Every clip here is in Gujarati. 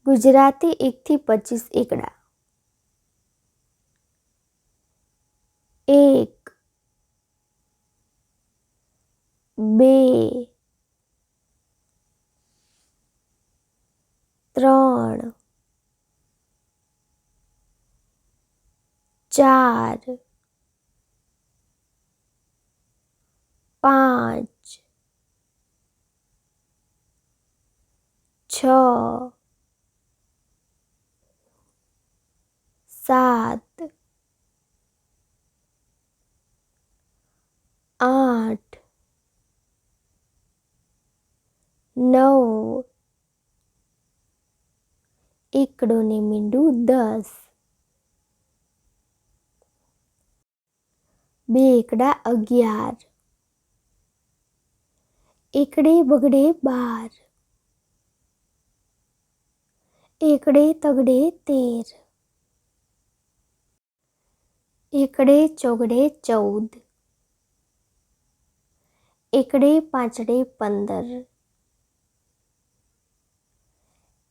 ગુજરાતી 1 થી 25 એકડા. 1 2 3 4 5 6 7 8 9 એકડો ને મીંડું 10. 2 એકડા 11. એકડે બગડે 12. એકડે તગડે 13. એકડે ચોગડે 14. એકડે પાંચડે 15.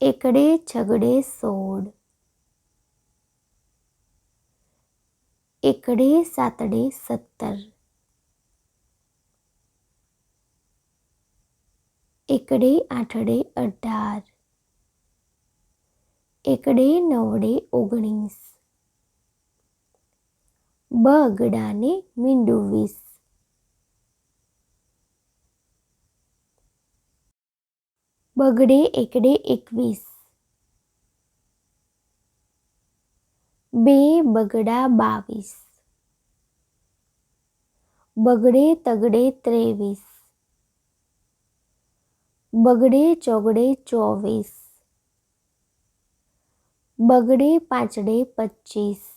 એકડે છગડે 16. એકડે સાતડે 17. એકડે આઠડે 18. એકડે નવડે 19. બગડાને મીંડું 20. બગડે એકડે 21. 2 બગડા 22. બગડે તગડે 23. બગડે ચોગડે 24. બગડે પાંચડે 25.